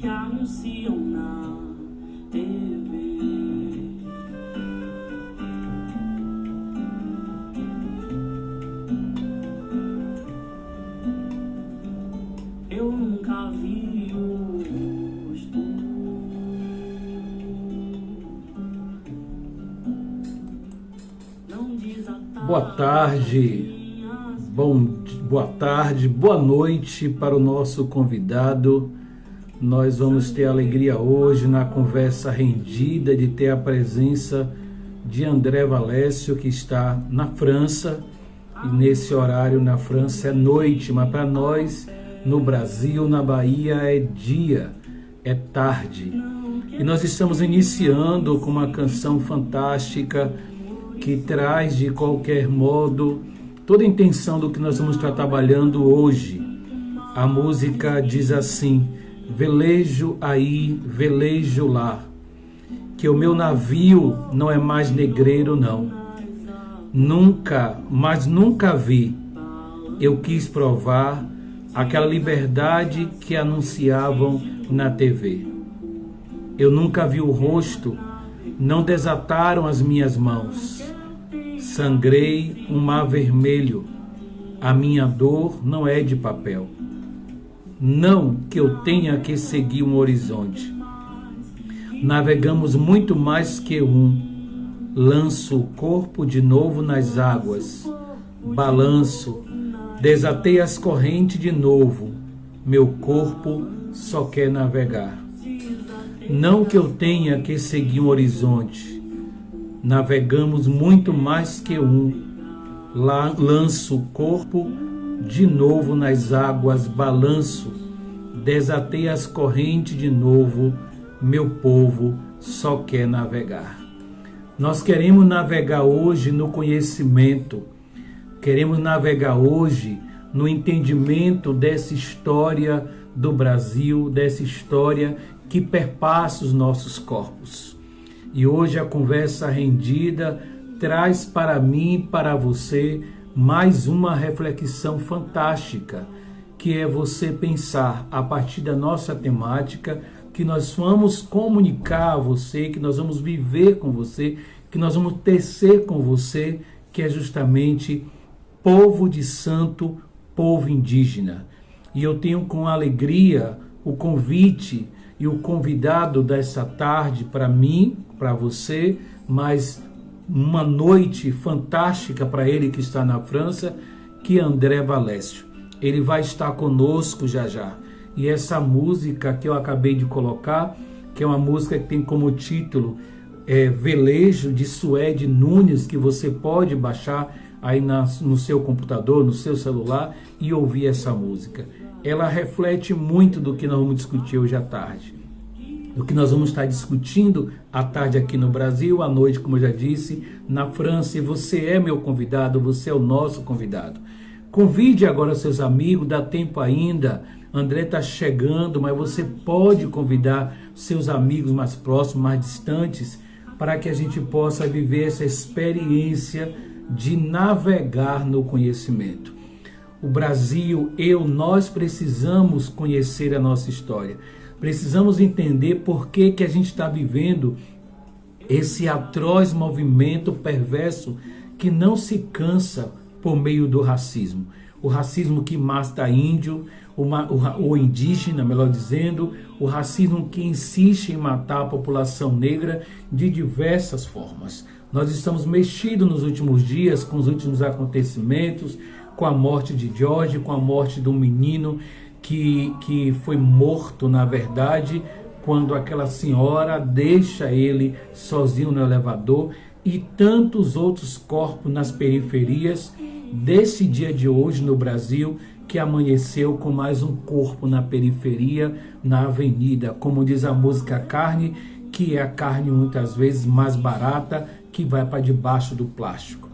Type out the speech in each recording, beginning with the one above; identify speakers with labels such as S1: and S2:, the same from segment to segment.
S1: que anunciam na TV. Eu nunca vi o rosto. Não desatar.
S2: Boa tarde. Boa tarde, boa noite para o nosso convidado. Nós vamos ter alegria hoje na conversa rendida de ter a presença de André Valécio, que está na França, e nesse horário na França é noite, mas para nós no Brasil, na Bahia, é dia, é tarde. E nós estamos iniciando com uma canção fantástica que traz de qualquer modo toda a intenção do que nós vamos estar trabalhando hoje. A música diz assim: velejo aí, velejo lá, que o meu navio não é mais negreiro não. Nunca vi, eu quis provar aquela liberdade que anunciavam na TV. Eu nunca vi o rosto, não desataram as minhas mãos. Sangrei um mar vermelho, a minha dor não é de papel. Não que eu tenha que seguir um horizonte. Navegamos muito mais que um. Lanço o corpo de novo nas águas. Balanço, desatei as correntes de novo. Meu corpo só quer navegar. Não que eu tenha que seguir um horizonte. Navegamos muito mais que um. Lanço o corpo de novo nas águas, balanço, desatei as correntes de novo, meu povo só quer navegar. Nós queremos navegar hoje no conhecimento, queremos navegar hoje no entendimento dessa história do Brasil, dessa história que perpassa os nossos corpos. E hoje a conversa rendida traz para mim e para você mais uma reflexão fantástica, que é você pensar a partir da nossa temática, que nós vamos comunicar a você, que nós vamos viver com você, que nós vamos tecer com você, que é justamente povo de santo, povo indígena. E eu tenho com alegria o convite e o convidado dessa tarde para mim, para você, mas uma noite fantástica para ele que está na França, que é André Valécio. Ele vai estar conosco já já. E essa música que eu acabei de colocar, que é uma música que tem como título Velejo, de Suede Nunes, que você pode baixar aí no seu computador, no seu celular e ouvir essa música. Ela reflete muito do que nós vamos discutir hoje à tarde. Do que nós vamos estar discutindo à tarde aqui no Brasil, à noite, como eu já disse, na França. E você é meu convidado, você é o nosso convidado. Convide agora seus amigos, dá tempo ainda. André está chegando, mas você pode convidar seus amigos mais próximos, mais distantes, para que a gente possa viver essa experiência de navegar no conhecimento. O Brasil, nós precisamos conhecer a nossa história. Precisamos entender por que a gente está vivendo esse atroz movimento perverso que não se cansa por meio do racismo. O racismo que mata índio, o indígena, melhor dizendo, o racismo que insiste em matar a população negra de diversas formas. Nós estamos mexidos nos últimos dias com os últimos acontecimentos, com a morte de George, com a morte do menino que foi morto, na verdade, quando aquela senhora deixa ele sozinho no elevador, e tantos outros corpos nas periferias desse dia de hoje no Brasil, que amanheceu com mais um corpo na periferia, na avenida, como diz a música Carne, que é a carne muitas vezes mais barata, que vai para debaixo do plástico.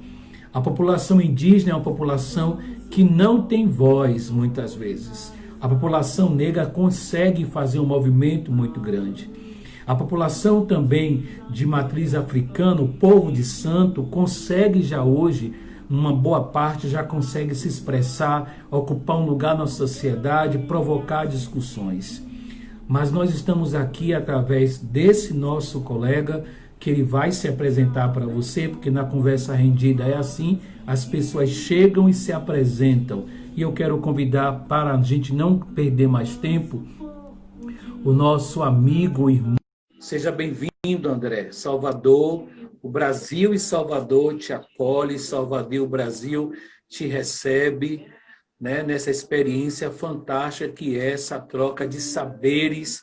S2: A população indígena é uma população que não tem voz muitas vezes. A população negra consegue fazer um movimento muito grande. A população também de matriz africana, o povo de santo, consegue já hoje, uma boa parte já consegue se expressar, ocupar um lugar na sociedade, provocar discussões. Mas nós estamos aqui através desse nosso colega, que ele vai se apresentar para você, porque na conversa rendida é assim, as pessoas chegam e se apresentam. E eu quero convidar, para a gente não perder mais tempo, o nosso amigo, irmão. Seja bem-vindo, André. Salvador, o Brasil e Salvador te acolhe, Salvador e o Brasil te recebe, né, nessa experiência fantástica que é essa troca de saberes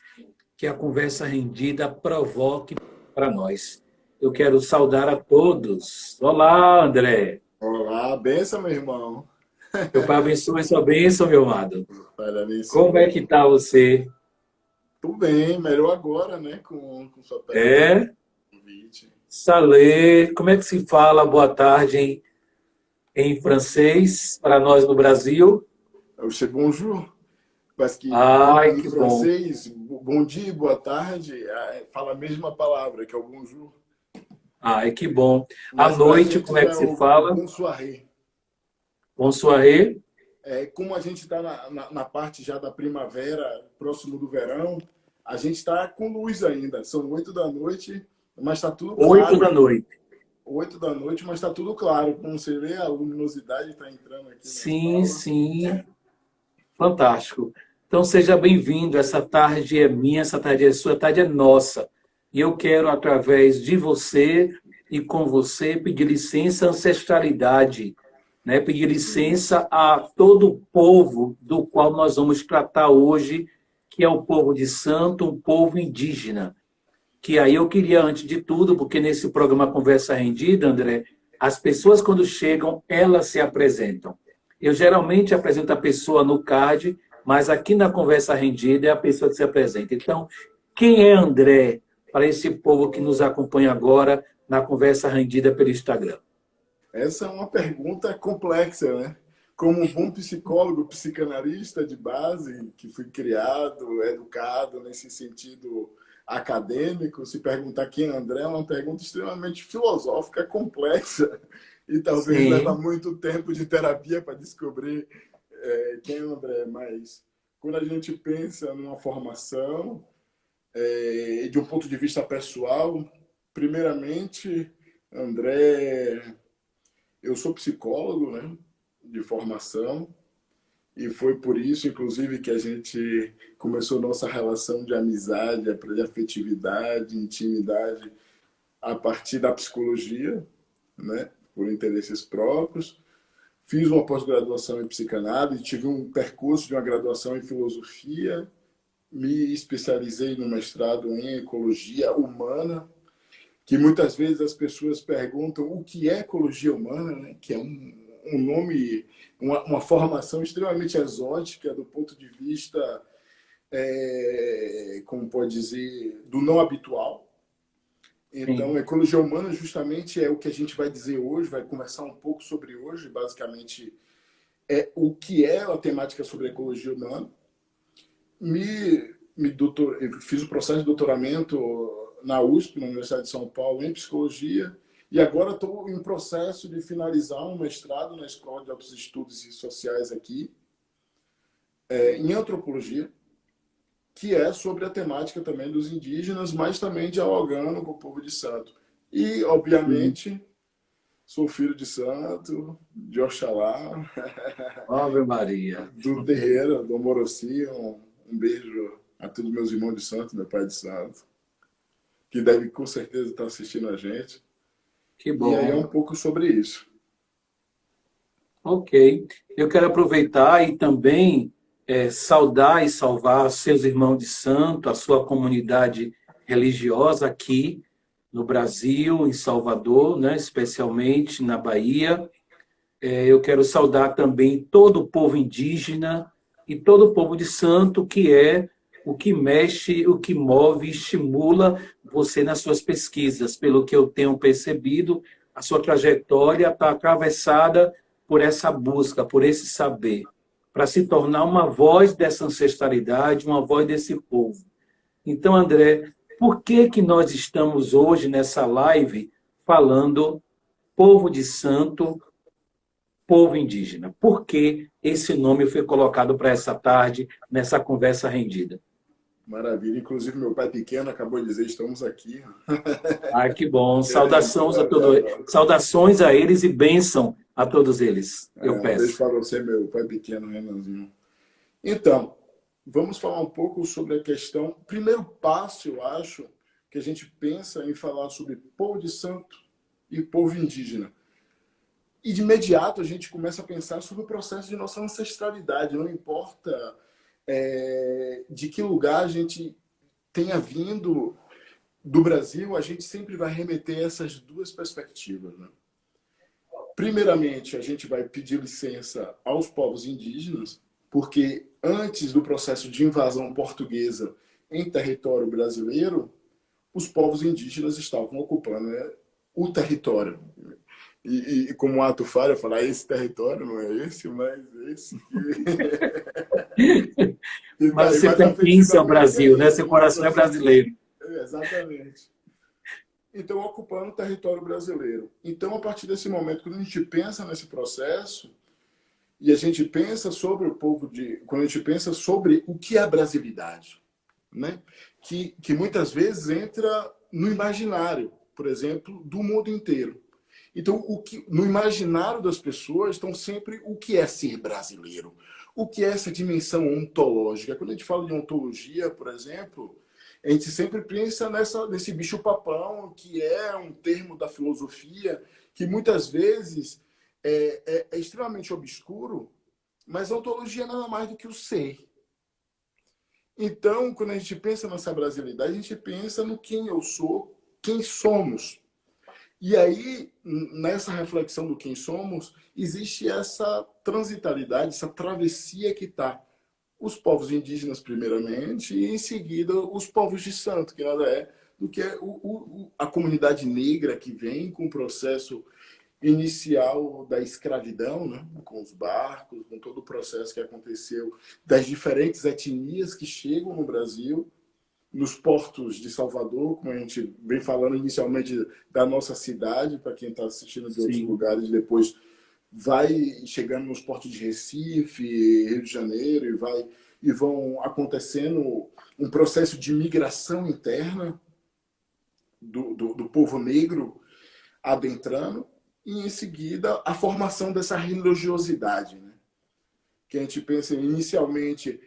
S2: que a conversa rendida provoque para nós. Eu quero saudar a todos. Olá, André.
S3: Olá, benção, meu irmão.
S2: Meu Pai abençoe sua bênção, meu amado.
S3: Parabéns.
S2: Como é que está você?
S3: Tudo bem, melhor agora, né? Com sua
S2: É?
S3: convite.
S2: Salê, como é que se fala boa tarde em francês para nós no Brasil?
S3: Eu sei bonjour, mas que
S2: Ai,
S3: em
S2: que
S3: francês, bom dia, boa tarde, fala a mesma palavra, que é o bonjour.
S2: Ai, que bom. À
S3: Mas pra
S2: noite,
S3: gente
S2: como é que
S3: é
S2: se
S3: o
S2: fala?
S3: bonsoiré.
S2: Bonsoiré.
S3: Como a gente está na parte já da primavera, próximo do verão, a gente está com luz ainda. São 8 da noite, mas está tudo claro.
S2: 8 da noite.
S3: 8 da noite, mas está tudo claro. Como você vê, a luminosidade está entrando aqui.
S2: Sim, sim. Fantástico. Então, seja bem-vindo. Essa tarde é minha, essa tarde é sua, essa tarde é nossa. E eu quero, através de você e com você, pedir licença à ancestralidade, né? Pedir licença a todo o povo do qual nós vamos tratar hoje, que é o povo de Santo, um povo indígena. Que aí eu queria, antes de tudo, porque nesse programa Conversa Rendida, André, as pessoas quando chegam, elas se apresentam. Eu geralmente apresento a pessoa no card, mas aqui na Conversa Rendida é a pessoa que se apresenta. Então, quem é André para esse povo que nos acompanha agora na Conversa Rendida pelo Instagram?
S3: Essa é uma pergunta complexa, né? Como um bom psicólogo, psicanalista de base, que fui criado, educado nesse sentido acadêmico, se perguntar quem é André é uma pergunta extremamente filosófica, complexa, e talvez leva muito tempo de terapia para descobrir quem é André. Mas quando a gente pensa numa formação, de um ponto de vista pessoal, primeiramente, André, eu sou psicólogo, né, de formação, e foi por isso, inclusive, que a gente começou nossa relação de amizade, de afetividade, intimidade, a partir da psicologia, né, por interesses próprios. Fiz uma pós-graduação em psicanálise, tive um percurso de uma graduação em filosofia, me especializei no mestrado em ecologia humana, que muitas vezes as pessoas perguntam o que é ecologia humana, né? Que é um nome, uma formação extremamente exótica do ponto de vista, como pode dizer, do não habitual. Então, ecologia humana justamente é o que a gente vai dizer hoje, vai conversar um pouco sobre hoje, basicamente, o que é a temática sobre ecologia humana. Eu fiz o processo de doutoramento na USP, na Universidade de São Paulo, em psicologia, e agora estou em processo de finalizar um mestrado na Escola de Altos Estudos Sociais aqui, em antropologia, que é sobre a temática também dos indígenas, mas também dialogando com o povo de Santo. E, obviamente, sou filho de Santo, de Oxalá,
S2: Ave Maria.
S3: do terreiro, do Moroci. Um beijo a todos meus irmãos de Santo, meu pai de Santo, que deve com certeza estar assistindo a gente.
S2: Que bom.
S3: E aí é um pouco sobre isso.
S2: Ok. Eu quero aproveitar e também saudar e salvar seus irmãos de santo, a sua comunidade religiosa aqui no Brasil, em Salvador, né, especialmente na Bahia. Eu quero saudar também todo o povo indígena e todo o povo de santo, que é o que mexe, o que move, estimula você nas suas pesquisas. Pelo que eu tenho percebido, a sua trajetória está atravessada por essa busca, por esse saber, para se tornar uma voz dessa ancestralidade, uma voz desse povo. Então, André, por que nós estamos hoje nessa live falando povo de santo, povo indígena? Por que esse nome foi colocado para essa tarde, nessa conversa rendida?
S3: Maravilha. Inclusive, meu pai pequeno acabou de dizer, estamos aqui.
S2: Ah, que bom.
S3: Querendo
S2: Saudações a eles e bênção a todos eles, eu
S3: um beijo
S2: peço.
S3: para você, meu pai pequeno, Renanzinho. Então, vamos falar um pouco sobre a questão. Primeiro passo, eu acho, que a gente pensa em falar sobre povo de santo e povo indígena. E de imediato a gente começa a pensar sobre o processo de nossa ancestralidade. Não importa de que lugar a gente tenha vindo do Brasil, a gente sempre vai remeter essas duas perspectivas, né? Primeiramente, a gente vai pedir licença aos povos indígenas, porque antes do processo de invasão portuguesa em território brasileiro, os povos indígenas estavam ocupando, né, o território. E como o ato falha, falar esse território não é esse, mas esse.
S2: Mas você pertence ao Brasil, né? Seu coração é brasileiro.
S3: Exatamente. Então, ocupando o território brasileiro. Então, a partir desse momento, quando a gente pensa nesse processo, e a gente pensa sobre o povo quando a gente pensa sobre o que é a brasilidade, né? Que muitas vezes entra no imaginário, por exemplo, do mundo inteiro. Então, no imaginário das pessoas estão sempre o que é ser brasileiro, o que é essa dimensão ontológica. Quando a gente fala de ontologia, por exemplo, a gente sempre pensa nesse bicho-papão, que é um termo da filosofia, que muitas vezes é extremamente obscuro, mas a ontologia é nada mais do que o ser. Então, quando a gente pensa nessa brasilidade, a gente pensa no quem eu sou, quem somos. E aí, nessa reflexão do quem somos, existe essa transitalidade, essa travessia que está os povos indígenas, primeiramente, e em seguida os povos de santo, que nada é do que a comunidade negra que vem com o processo inicial da escravidão, né? Com os barcos, com todo o processo que aconteceu, das diferentes etnias que chegam no Brasil, nos portos de Salvador, como a gente vem falando inicialmente da nossa cidade, para quem está assistindo de outros lugares, depois vai chegando nos portos de Recife, Rio de Janeiro, e vão acontecendo um processo de migração interna do povo negro adentrando, e em seguida a formação dessa religiosidade, né? Que a gente pensa inicialmente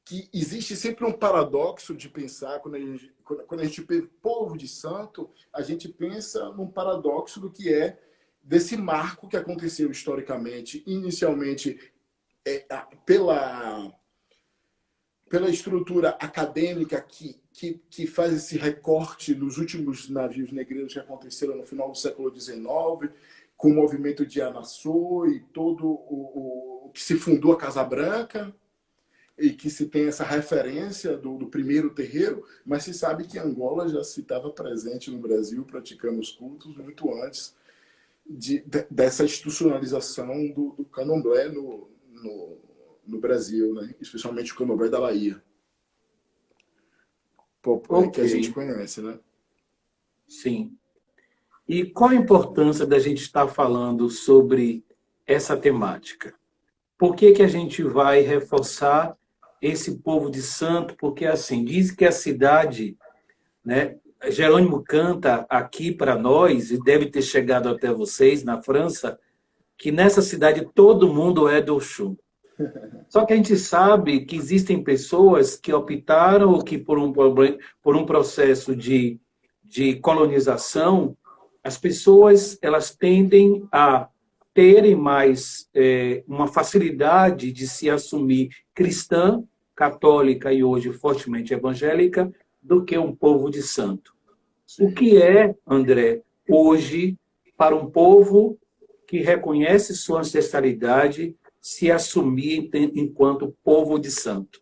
S3: que existe sempre um paradoxo de pensar, quando a gente pensa povo de santo, a gente pensa num paradoxo do que é desse marco que aconteceu historicamente, inicialmente pela estrutura acadêmica que faz esse recorte nos últimos navios negreiros que aconteceram no final do século XIX, com o movimento de Anaçô e todo o que se fundou a Casa Branca, e que se tem essa referência do primeiro terreiro, mas se sabe que Angola já se estava presente no Brasil, praticando os cultos muito antes dessa institucionalização do candomblé no Brasil, né? Especialmente o candomblé da Bahia. Que a gente conhece, né?
S2: Sim. E qual a importância da gente estar falando sobre essa temática? Por que a gente vai reforçar esse povo de santo? Porque, assim, diz que a cidade, né? Jerônimo canta aqui para nós, e deve ter chegado até vocês, na França, que nessa cidade todo mundo é do Oxum. Só que a gente sabe que existem pessoas que optaram, ou que por um processo de colonização, as pessoas elas tendem a terem mais uma facilidade de se assumir cristã, católica e hoje fortemente evangélica, do que um povo de santo. Sim. O que é, André, hoje, para um povo que reconhece sua ancestralidade, se assumir enquanto povo de santo?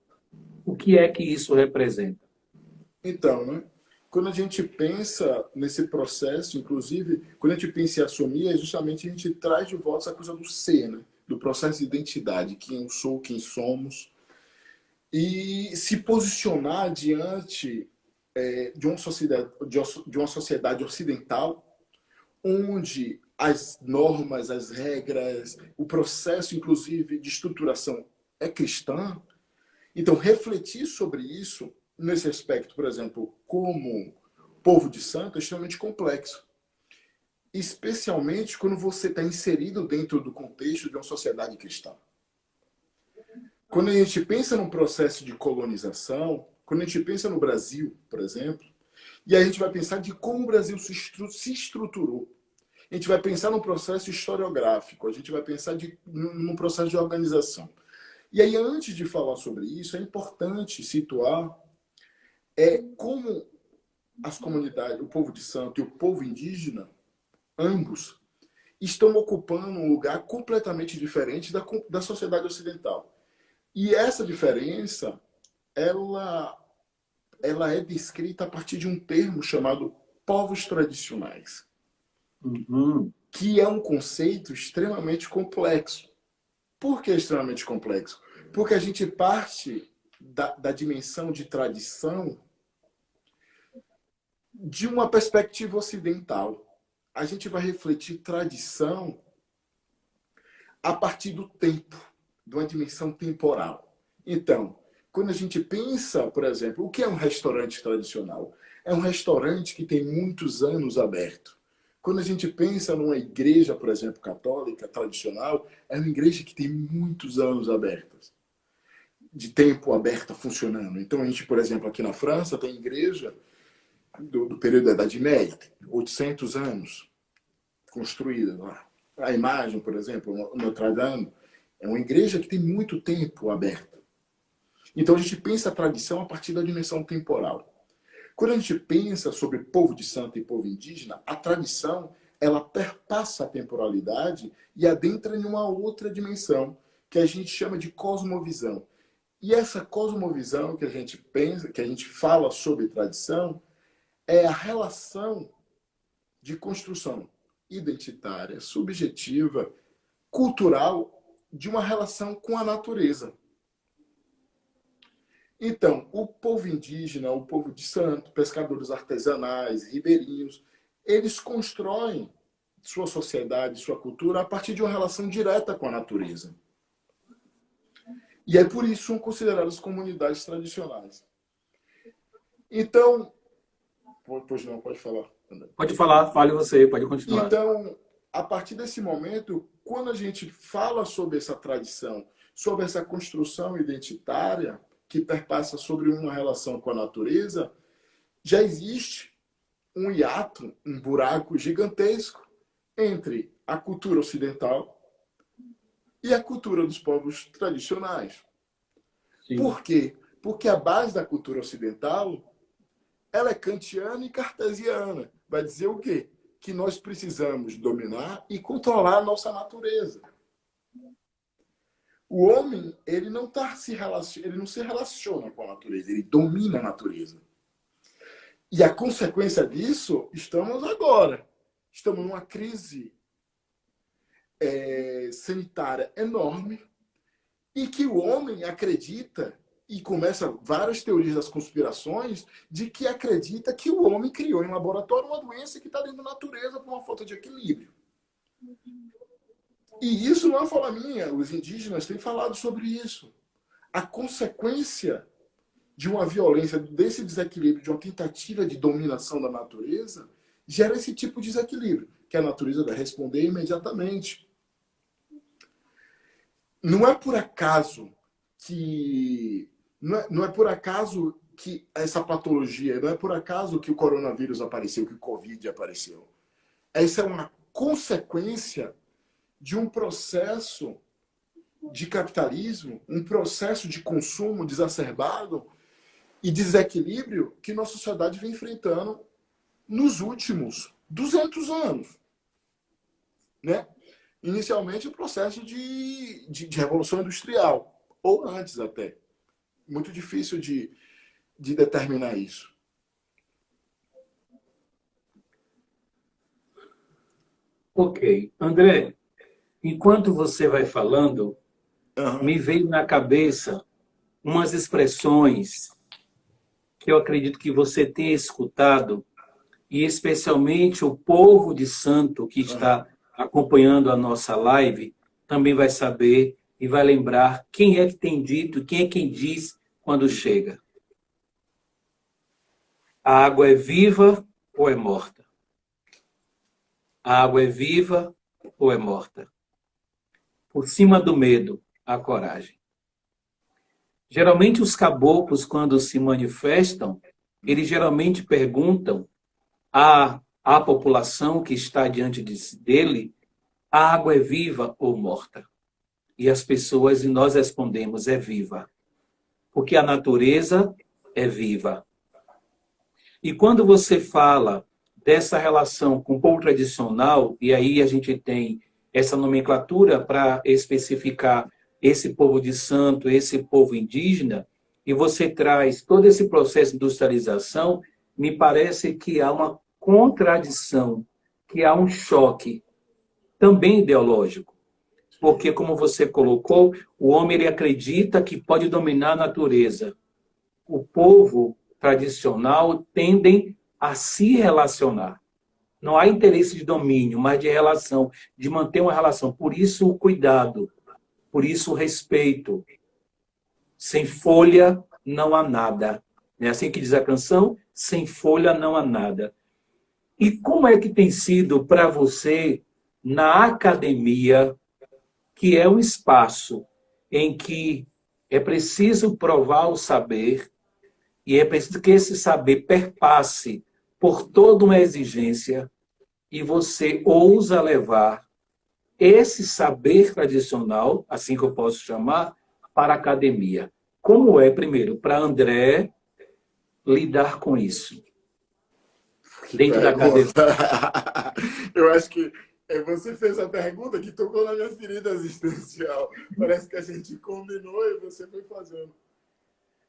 S2: O que é que isso representa?
S3: Então, né? Quando a gente pensa nesse processo, inclusive, quando a gente pensa em assumir, é justamente a gente traz de volta essa coisa do ser, né? Do processo de identidade, quem eu sou, quem somos, e se posicionar diante de uma sociedade ocidental, onde as normas, as regras, o processo, inclusive, de estruturação é cristã. Então, refletir sobre isso nesse aspecto, por exemplo, como povo de santo, é extremamente complexo. Especialmente quando você está inserido dentro do contexto de uma sociedade cristã. Quando a gente pensa num processo de colonização, quando a gente pensa no Brasil, por exemplo, e a gente vai pensar de como o Brasil se estruturou. A gente vai pensar num processo historiográfico, a gente vai pensar num processo de organização. E aí, antes de falar sobre isso, é importante situar como as comunidades, o povo de santo e o povo indígena, ambos, estão ocupando um lugar completamente diferente da sociedade ocidental. E essa diferença, ela é descrita a partir de um termo chamado povos tradicionais, que é um conceito extremamente complexo. Por que extremamente complexo? Porque a gente parte da dimensão de tradição de uma perspectiva ocidental. A gente vai refletir tradição a partir do tempo, de uma dimensão temporal. Então, quando a gente pensa, por exemplo, o que é um restaurante tradicional? É um restaurante que tem muitos anos aberto. Quando a gente pensa numa igreja, por exemplo, católica, tradicional, é uma igreja que tem muitos anos abertas, de tempo aberta funcionando. Então, a gente, por exemplo, aqui na França, tem igreja do período da Idade Média, 800 anos construída lá. A imagem, por exemplo, Notre Dame, é uma igreja que tem muito tempo aberta. Então, a gente pensa a tradição a partir da dimensão temporal. Quando a gente pensa sobre povo de santo e povo indígena, a tradição, ela perpassa a temporalidade e adentra em uma outra dimensão, que a gente chama de cosmovisão. E essa cosmovisão que a gente pensa, que a gente fala sobre tradição, é a relação de construção identitária, subjetiva, cultural, de uma relação com a natureza. Então, o povo indígena, o povo de santo, pescadores artesanais, ribeirinhos, eles constroem sua sociedade, sua cultura a partir de uma relação direta com a natureza. E é por isso são consideradas comunidades tradicionais. Então, pois não, pode falar.
S2: Pode falar, fale você, pode continuar.
S3: Então, a partir desse momento, quando a gente fala sobre essa tradição, sobre essa construção identitária, que perpassa sobre uma relação com a natureza, já existe um hiato, um buraco gigantesco entre a cultura ocidental e a cultura dos povos tradicionais. Sim. Por quê? Porque a base da cultura ocidental, ela é kantiana e cartesiana. Vai dizer o quê? Que nós precisamos dominar e controlar a nossa natureza. O homem, ele não se relaciona com a natureza, ele domina a natureza. E a consequência disso, estamos agora. Estamos numa crise sanitária enorme e que o homem acredita, e começa várias teorias das conspirações, de que acredita que o homem criou em laboratório uma doença que está dentro da natureza por uma falta de equilíbrio. E isso não é fala minha, os indígenas têm falado sobre isso. A consequência de uma violência, desse desequilíbrio, de uma tentativa de dominação da natureza, gera esse tipo de desequilíbrio, que a natureza vai responder imediatamente. Não é por acaso que essa patologia, não é por acaso que o coronavírus apareceu, que o Covid apareceu. Essa é uma consequência de um processo de capitalismo, um processo de consumo desacerbado e desequilíbrio que nossa sociedade vem enfrentando nos últimos 200 anos. Né? Inicialmente, o processo de revolução industrial, ou antes até. Muito difícil de determinar isso.
S2: Ok. André, enquanto você vai falando, me veio na cabeça umas expressões que eu acredito que você tenha escutado, e especialmente o povo de santo que está acompanhando a nossa live também vai saber e vai lembrar quem é que tem dito, quem é quem diz quando chega. A água é viva ou é morta? A água é viva ou é morta? Por cima do medo, a coragem. Geralmente os caboclos, quando se manifestam, eles geralmente perguntam à população que está diante dele, a água é viva ou morta? E as pessoas, e nós respondemos, é viva. Porque a natureza é viva. E quando você fala dessa relação com o povo tradicional, e aí a gente tem essa nomenclatura para especificar esse povo de santo, esse povo indígena, e você traz todo esse processo de industrialização, me parece que há uma contradição, que há um choque também ideológico. Porque, como você colocou, o homem ele acredita que pode dominar a natureza. O povo tradicional tendem a se relacionar. Não há interesse de domínio, mas de relação, de manter uma relação. Por isso o cuidado, por isso o respeito. Sem folha não há nada. É assim que diz a canção? Sem folha não há nada. E como é que tem sido para você, na academia, que é um espaço em que é preciso provar o saber, e é preciso que esse saber perpasse por toda uma exigência, e você ousa levar esse saber tradicional, assim que eu posso chamar, para a academia. Como é, primeiro, para André lidar com isso?
S3: Que
S2: Dentro da academia.
S3: Eu acho que você fez a pergunta que tocou na minha ferida existencial. Parece que a gente combinou e você foi fazendo.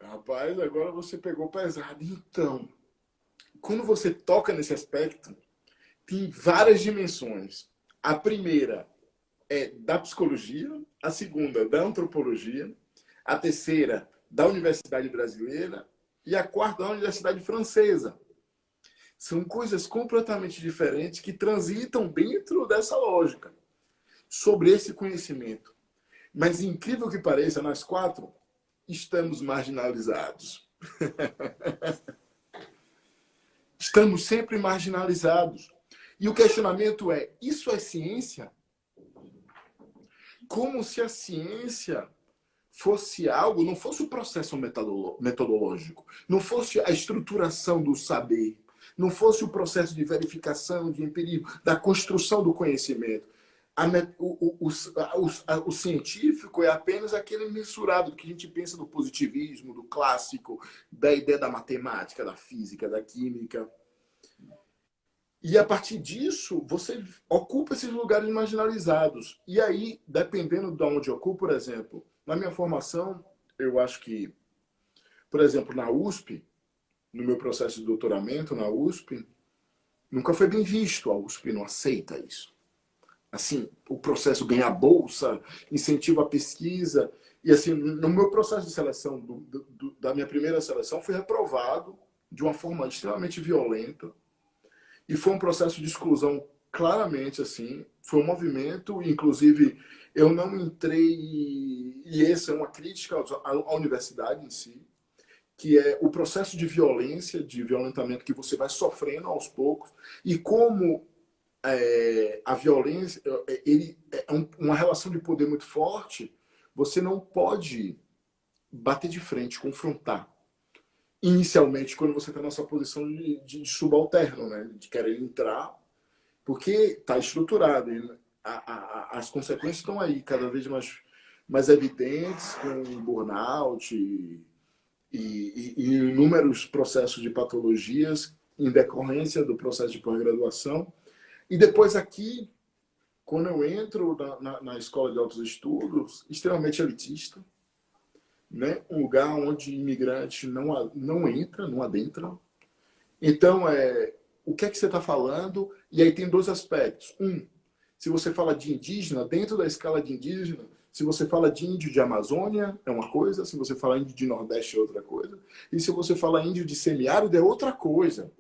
S3: Rapaz, agora você pegou pesado. Então, quando você toca nesse aspecto, tem várias dimensões. A primeira é da psicologia, a segunda da antropologia, a terceira da Universidade Brasileira e a quarta da Universidade Francesa. São coisas completamente diferentes que transitam dentro dessa lógica, sobre esse conhecimento. Mas, incrível que pareça, nós quatro estamos marginalizados. Estamos sempre marginalizados. E o questionamento é, isso é ciência? Como se a ciência fosse algo, não fosse o processo metodológico, não fosse a estruturação do saber, não fosse o processo de verificação, de empirismo, da construção do conhecimento. O científico é apenas aquele mensurado que a gente pensa do positivismo, do clássico, da ideia da matemática, da física, da química. E a partir disso, você ocupa esses lugares marginalizados. E aí, dependendo de onde eu ocupo, por exemplo, na minha formação, eu acho que, por exemplo, na USP, no meu processo de doutoramento na USP, nunca foi bem visto. A USP não aceita isso. Assim, o processo ganhar bolsa, incentivo à pesquisa. E assim, no meu processo de seleção, da minha primeira seleção, fui reprovado de uma forma extremamente violenta. E foi um processo de exclusão claramente, assim. Foi um movimento, inclusive, eu não entrei... E essa é uma crítica à universidade em si, que é o processo de violência, de violentamento que você vai sofrendo aos poucos. E como a violência ele é uma relação de poder muito forte, você não pode bater de frente, confrontar. Inicialmente, quando você está nessa posição de subalterno, né? De querer entrar, porque está estruturado. E as consequências estão aí, cada vez mais evidentes, com burnout e inúmeros processos de patologias em decorrência do processo de pós-graduação. E depois aqui, quando eu entro na escola de altos estudos, extremamente elitista, né? Um lugar onde imigrante não entra, não adentra. Então, o que é que você está falando? E aí tem dois aspectos. Se você fala de indígena, dentro da escala de indígena, se você fala de índio de Amazônia, é uma coisa. Se você fala índio de Nordeste, é outra coisa. E se você fala índio de semiárido, é outra coisa.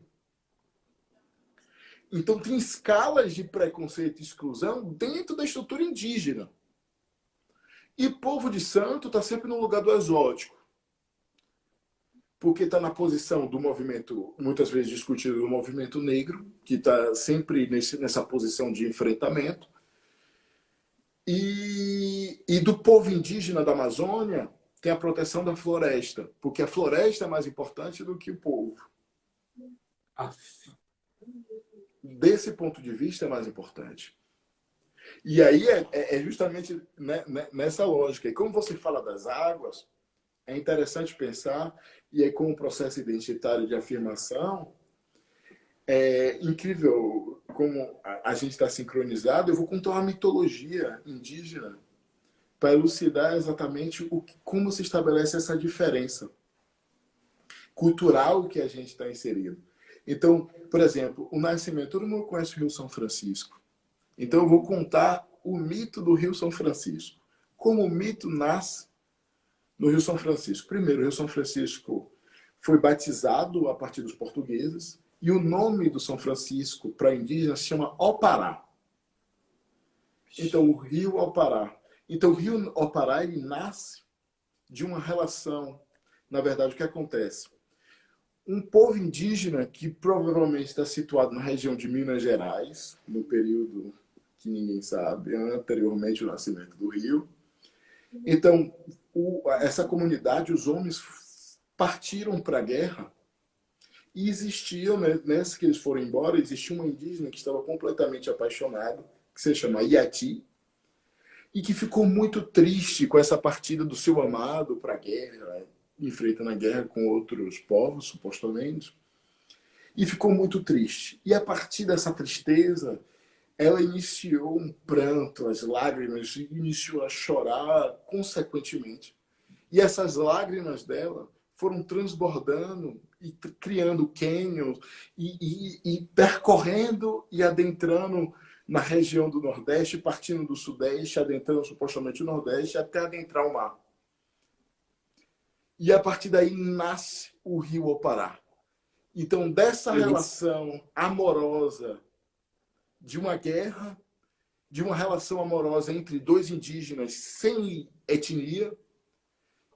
S3: Então, tem escalas de preconceito e exclusão dentro da estrutura indígena. E povo de santo está sempre no lugar do exótico. porque está na posição do movimento, muitas vezes discutido, do movimento negro, que está sempre nessa posição de enfrentamento, e do povo indígena da Amazônia, tem a proteção da floresta, porque a floresta é mais importante do que o povo. Desse ponto de vista, é mais importante. E aí é justamente nessa lógica. E como você fala das águas, é interessante pensar, e aí com o processo identitário de afirmação, é incrível como a gente está sincronizado. Eu vou contar uma mitologia indígena para elucidar exatamente como se estabelece essa diferença cultural que a gente está inserido. Então, por exemplo, o nascimento, todo mundo conhece o Rio São Francisco. Então, eu vou contar o mito do Rio São Francisco. Como o mito nasce no Rio São Francisco. Primeiro, o Rio São Francisco foi batizado a partir dos portugueses, e o nome do São Francisco para indígenas se chama Opará. Então, o Rio Opará. Então, o Rio Opará, ele nasce de uma relação. Na verdade, o que acontece? Um povo indígena que provavelmente está situado na região de Minas Gerais, no período que ninguém sabe, anteriormente ao nascimento do rio. Então, essa comunidade, os homens partiram para a guerra e existiam, nessa que eles foram embora, existia uma indígena que estava completamente apaixonada, que se chama Iati, e que ficou muito triste com essa partida do seu amado para a guerra, enfrentando a guerra com outros povos, supostamente, e ficou muito triste. E a partir dessa tristeza, ela iniciou um pranto, as lágrimas, iniciou a chorar consequentemente. E essas lágrimas dela foram transbordando e criando cânions e percorrendo e adentrando na região do Nordeste, partindo do Sudeste, adentrando supostamente o Nordeste, até adentrar o mar. E a partir daí nasce o Rio Opará. Então, dessa relação amorosa de uma guerra, de uma relação amorosa entre dois indígenas sem etnia,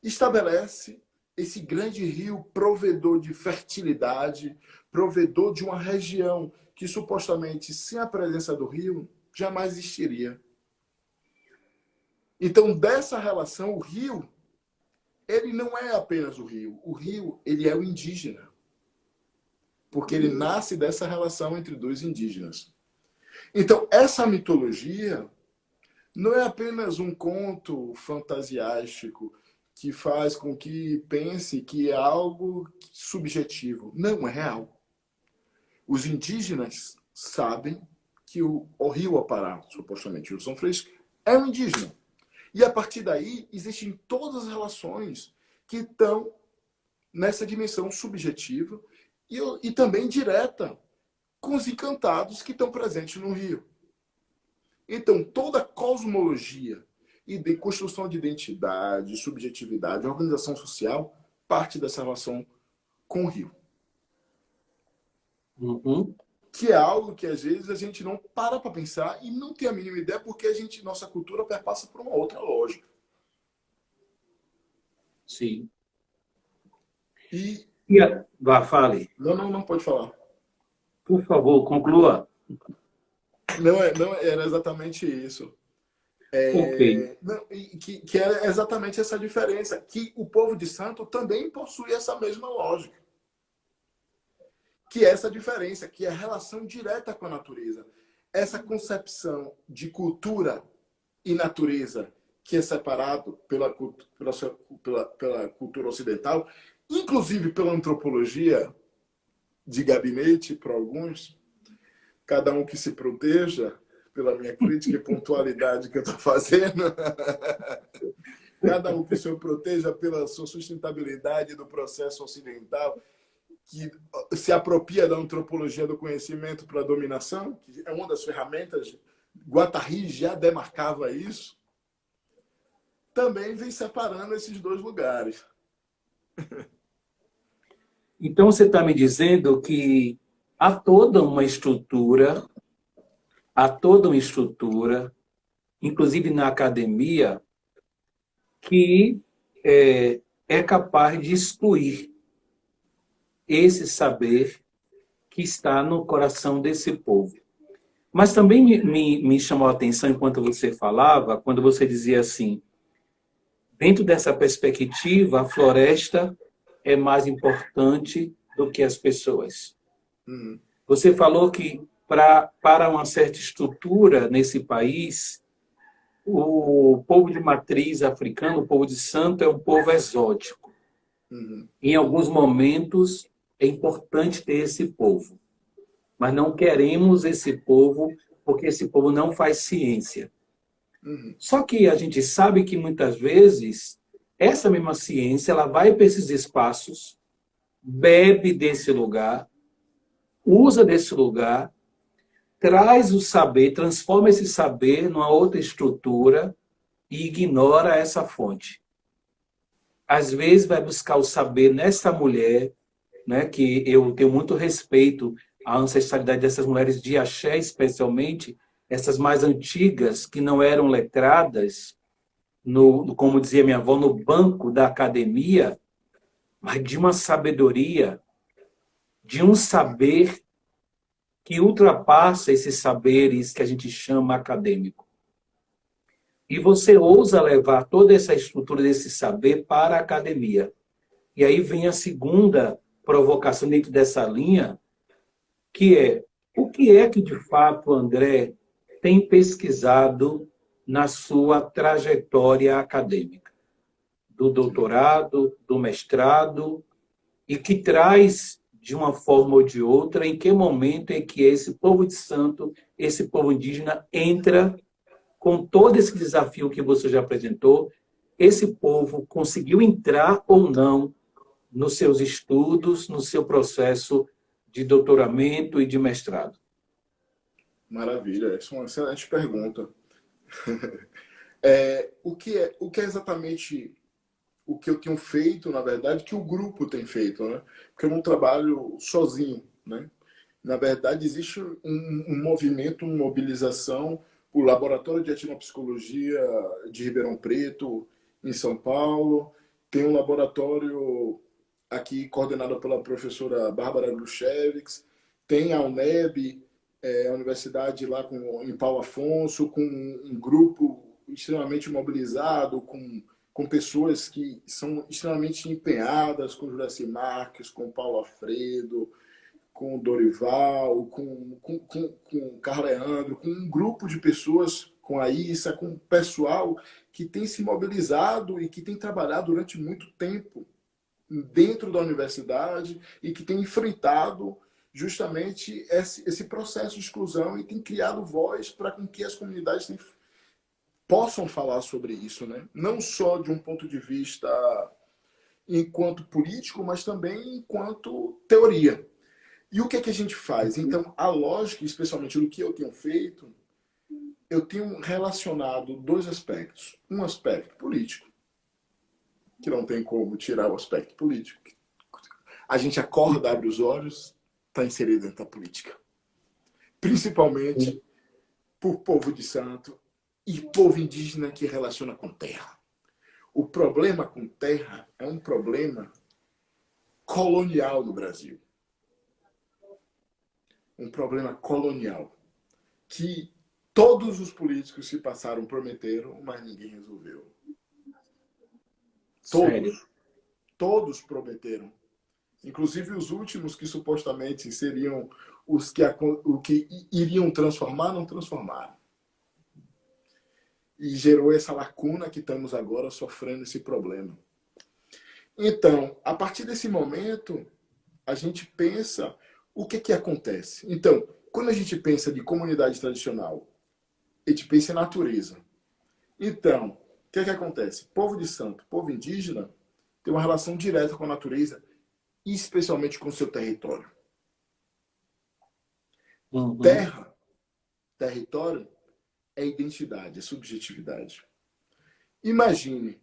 S3: estabelece esse grande rio provedor de fertilidade, provedor de uma região que supostamente, sem a presença do rio, jamais existiria. Então, dessa relação, o rio, ele não é apenas o rio, ele é o indígena, porque ele nasce dessa relação entre dois indígenas. Então, essa mitologia não é apenas um conto fantasiástico que faz com que pense que é algo subjetivo. Não, é real. Os indígenas sabem que o rio Opará, supostamente o São Francisco, é um indígena. E a partir daí, existem todas as relações que estão nessa dimensão subjetiva e também direta com os encantados que estão presentes no rio. Então, toda a cosmologia e de construção de identidade, subjetividade, organização social, parte dessa relação com o rio.
S2: Uhum.
S3: Que é algo que, às vezes, a gente não para pensar e não tem a mínima ideia porque nossa cultura perpassa por uma outra lógica.
S2: Sim.
S3: E
S2: Vá, fale.
S3: Não, pode falar.
S2: Por favor, conclua.
S3: Não, era exatamente isso.
S2: Ok.
S3: Que é exatamente essa diferença, que o povo de santo também possui essa mesma lógica. Que é essa diferença, que é a relação direta com a natureza. Essa concepção de cultura e natureza que é separado pela cultura ocidental, inclusive pela antropologia de gabinete, para alguns, cada um que se proteja pela minha crítica e pontualidade que eu estou fazendo, cada um que se proteja pela sua sustentabilidade do processo ocidental, que se apropria da antropologia do conhecimento para a dominação, que é uma das ferramentas, Guattari já demarcava isso, também vem separando esses dois lugares.
S2: Então, você está me dizendo que há toda uma estrutura, inclusive na academia, que é capaz de excluir esse saber que está no coração desse povo. Mas também me chamou a atenção, enquanto você falava, quando você dizia assim, dentro dessa perspectiva, a floresta é mais importante do que as pessoas.
S3: Uhum.
S2: Você falou que para uma certa estrutura nesse país, o povo de matriz africana, o povo de santo, é um povo exótico.
S3: Uhum.
S2: Em alguns momentos, é importante ter esse povo. Mas não queremos esse povo, porque esse povo não faz ciência.
S3: Uhum.
S2: Só que a gente sabe que, muitas vezes, essa mesma ciência ela vai para esses espaços, bebe desse lugar, usa desse lugar, traz o saber, transforma esse saber numa outra estrutura e ignora essa fonte. Às vezes vai buscar o saber nessa mulher, né, que eu tenho muito respeito à ancestralidade dessas mulheres de axé, especialmente, essas mais antigas, que não eram letradas, como dizia minha avó, no banco da academia, mas de uma sabedoria, de um saber que ultrapassa esses saberes que a gente chama acadêmico. E você ousa levar toda essa estrutura desse saber para a academia. E aí vem a segunda provocação dentro dessa linha, que é o que é que, de fato, André tem pesquisado na sua trajetória acadêmica, do doutorado, do mestrado, e que traz, de uma forma ou de outra, em que momento é que esse povo de santo, esse povo indígena, entra com todo esse desafio que você já apresentou, esse povo conseguiu entrar ou não nos seus estudos, no seu processo de doutoramento e de mestrado?
S3: Maravilha, essa é uma excelente pergunta. O que é exatamente o que eu tenho feito, na verdade, que o grupo tem feito, né? Porque eu não trabalho sozinho, né? Na verdade, existe um movimento, uma mobilização. O Laboratório de Etnopsicologia de Ribeirão Preto, em São Paulo, tem um laboratório aqui coordenado pela professora Bárbara Luchevics, tem a UNEB, a universidade lá em Paulo Afonso, com um grupo extremamente mobilizado, com pessoas que são extremamente empenhadas, com Juraci Marques, com Paulo Alfredo, com Dorival, com Carlos Leandro, com um grupo de pessoas, com a Issa, com o pessoal que tem se mobilizado e que tem trabalhado durante muito tempo dentro da universidade e que tem enfrentado justamente esse processo de exclusão e tem criado voz para que as comunidades possam falar sobre isso, né? Não só de um ponto de vista enquanto político, mas também enquanto teoria. E o que é que a gente faz? Então, a lógica, especialmente do que eu tenho feito, eu tenho relacionado dois aspectos. Um aspecto político, que não tem como tirar o aspecto político. A gente acorda, abre os olhos, está inserido dentro da política. Principalmente por povo de santo e povo indígena que relaciona com terra. O problema com terra é um problema colonial no Brasil. Um problema colonial que todos os políticos se passaram, prometeram, mas ninguém resolveu. Todos prometeram. Inclusive os últimos que supostamente seriam o que iriam transformar, não transformaram. E gerou essa lacuna que estamos agora sofrendo esse problema. Então, a partir desse momento, a gente pensa o que acontece. Então, quando a gente pensa de comunidade tradicional, a gente pensa em natureza. Então, o que acontece? Povo de santo, povo indígena, tem uma relação direta com a natureza, especialmente com o seu território.
S2: Uhum.
S3: Terra, território, é identidade, é subjetividade. Imagine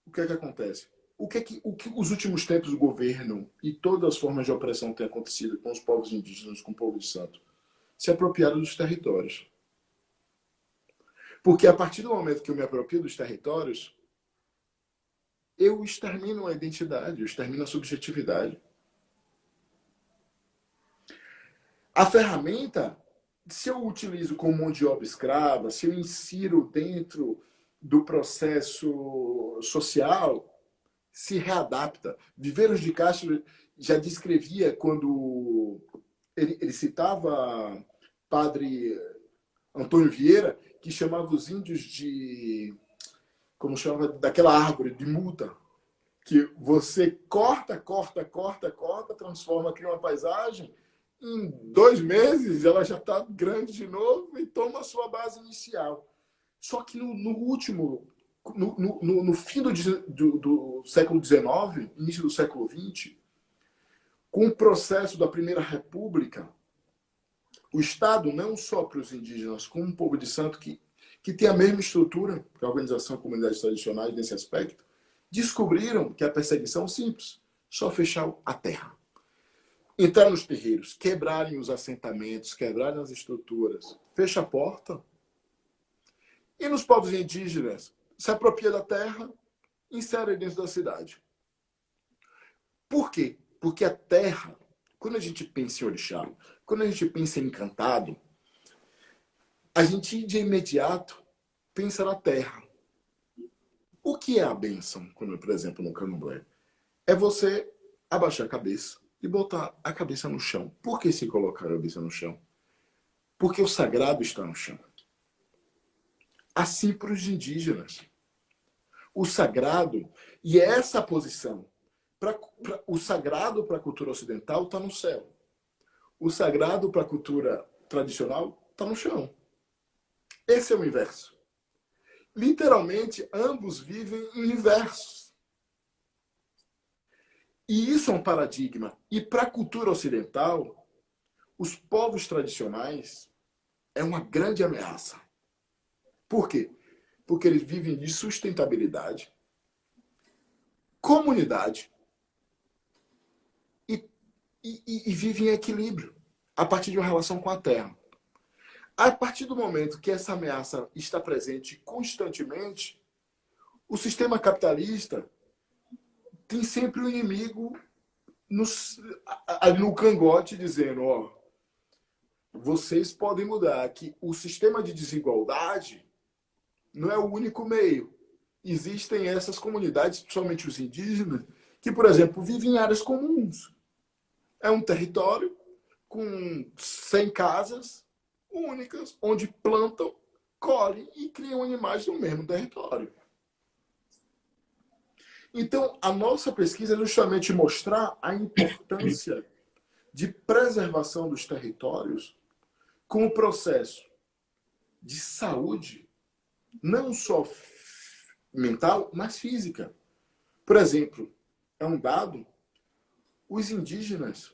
S3: o que acontece. O que os últimos tempos do governo e todas as formas de opressão têm acontecido com os povos indígenas, com o povo de santo? Se apropriaram dos territórios. Porque a partir do momento que eu me aproprio dos territórios, eu extermino a identidade, eu extermino a subjetividade. A ferramenta, se eu utilizo como mão de obra escrava, se eu insiro dentro do processo social, se readapta. Viveiros de Castro já descrevia, quando ele citava padre Antônio Vieira, que chamava os índios de, como chamava, daquela árvore, de muta, que você corta, corta, corta, corta, transforma, cria uma paisagem, em 2 meses ela já está grande de novo e toma a sua base inicial. Só que no fim do século XIX, início do século XX, com o processo da Primeira República, o Estado, não só para os indígenas, como o povo de santo, que tem a mesma estrutura que a Organização de Comunidades Tradicionais nesse aspecto, descobriram que a perseguição é simples, só fechar a terra. Entrar nos terreiros, quebrarem os assentamentos, quebrarem as estruturas, fecha a porta. E nos povos indígenas, se apropria da terra, insere dentro da cidade. Por quê? Porque a terra, quando a gente pensa em orixá, quando a gente pensa em encantado, a gente de imediato pensa na terra. O que é a bênção, quando, por exemplo, no candomblé? É você abaixar a cabeça e botar a cabeça no chão. Por que se colocar a cabeça no chão? Porque o sagrado está no chão. Assim para os indígenas. O sagrado, e é essa posição. O sagrado para a cultura ocidental está no céu. O sagrado para a cultura tradicional está no chão. Esse é o inverso. Literalmente, ambos vivem em inversos. E isso é um paradigma. E para a cultura ocidental, os povos tradicionais é uma grande ameaça. Por quê? Porque eles vivem de sustentabilidade, comunidade e vivem em equilíbrio a partir de uma relação com a terra. A partir do momento que essa ameaça está presente constantemente, o sistema capitalista tem sempre o inimigo ali no cangote dizendo, ó, vocês podem mudar, que o sistema de desigualdade não é o único meio. Existem essas comunidades, principalmente os indígenas, que, por exemplo, vivem em áreas comuns. É um território com 100 casas únicas, onde plantam, colhem e criam animais no mesmo território. Então, a nossa pesquisa é justamente mostrar a importância de preservação dos territórios como processo de saúde, não só mental, mas física. Por exemplo, é um dado, os indígenas,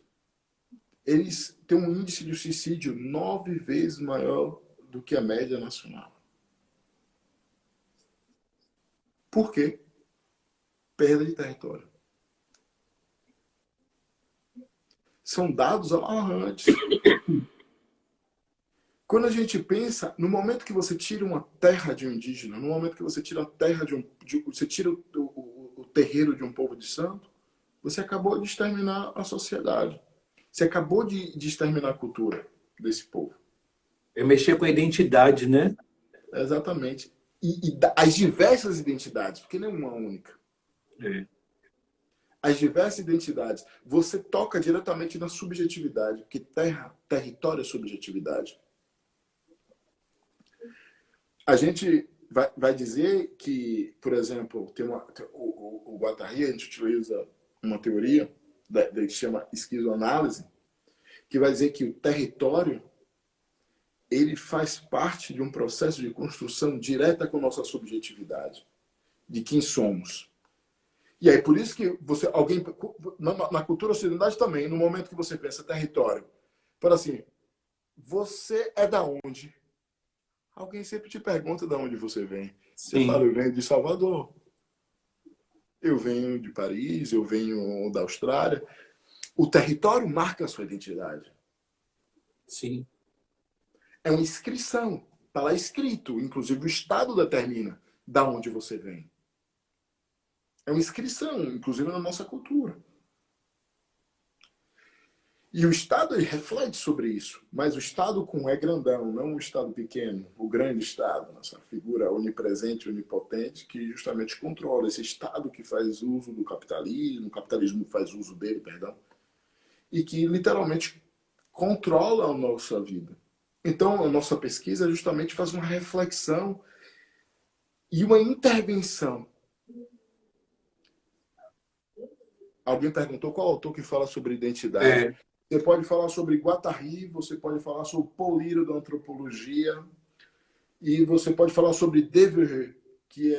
S3: eles têm um índice de suicídio 9 vezes maior do que a média nacional. Por quê? Perda de território. São dados alarmantes. Quando a gente pensa, no momento que você tira uma terra de um indígena, no momento que você tira a terra você tira o terreiro de um povo de santo, você acabou de exterminar a sociedade. Você acabou de exterminar a cultura desse povo.
S2: É mexer com a identidade, né?
S3: Exatamente. E as diversas identidades, porque não é uma única.
S2: É.
S3: As diversas identidades. Você toca diretamente na subjetividade, porque território é subjetividade. A gente vai dizer que, por exemplo, o Guattari, a gente utiliza uma teoria que chama esquizoanálise, que vai dizer que o território ele faz parte de um processo de construção direta com nossa subjetividade, de quem somos. E aí, por isso que na cultura ocidental também, no momento que você pensa território, fala assim, você é da onde? Alguém sempre te pergunta de onde você vem. Você fala, eu venho de Salvador. Eu venho de Paris, eu venho da Austrália. O território marca a sua identidade.
S2: Sim.
S3: É uma inscrição. Está lá escrito. Inclusive, o Estado determina de onde você vem. É uma inscrição, inclusive na nossa cultura. E o Estado ele reflete sobre isso, mas o Estado com é grandão, não o Estado pequeno, o grande Estado, essa figura onipresente, onipotente, que justamente controla esse Estado que faz uso do capitalismo, o capitalismo faz uso dele, perdão, e que literalmente controla a nossa vida. Então, a nossa pesquisa justamente faz uma reflexão e uma intervenção. Alguém perguntou qual autor que fala sobre identidade. Você pode falar sobre Guattari, você pode falar sobre Paul Lira da antropologia, e você pode falar sobre Devereux, que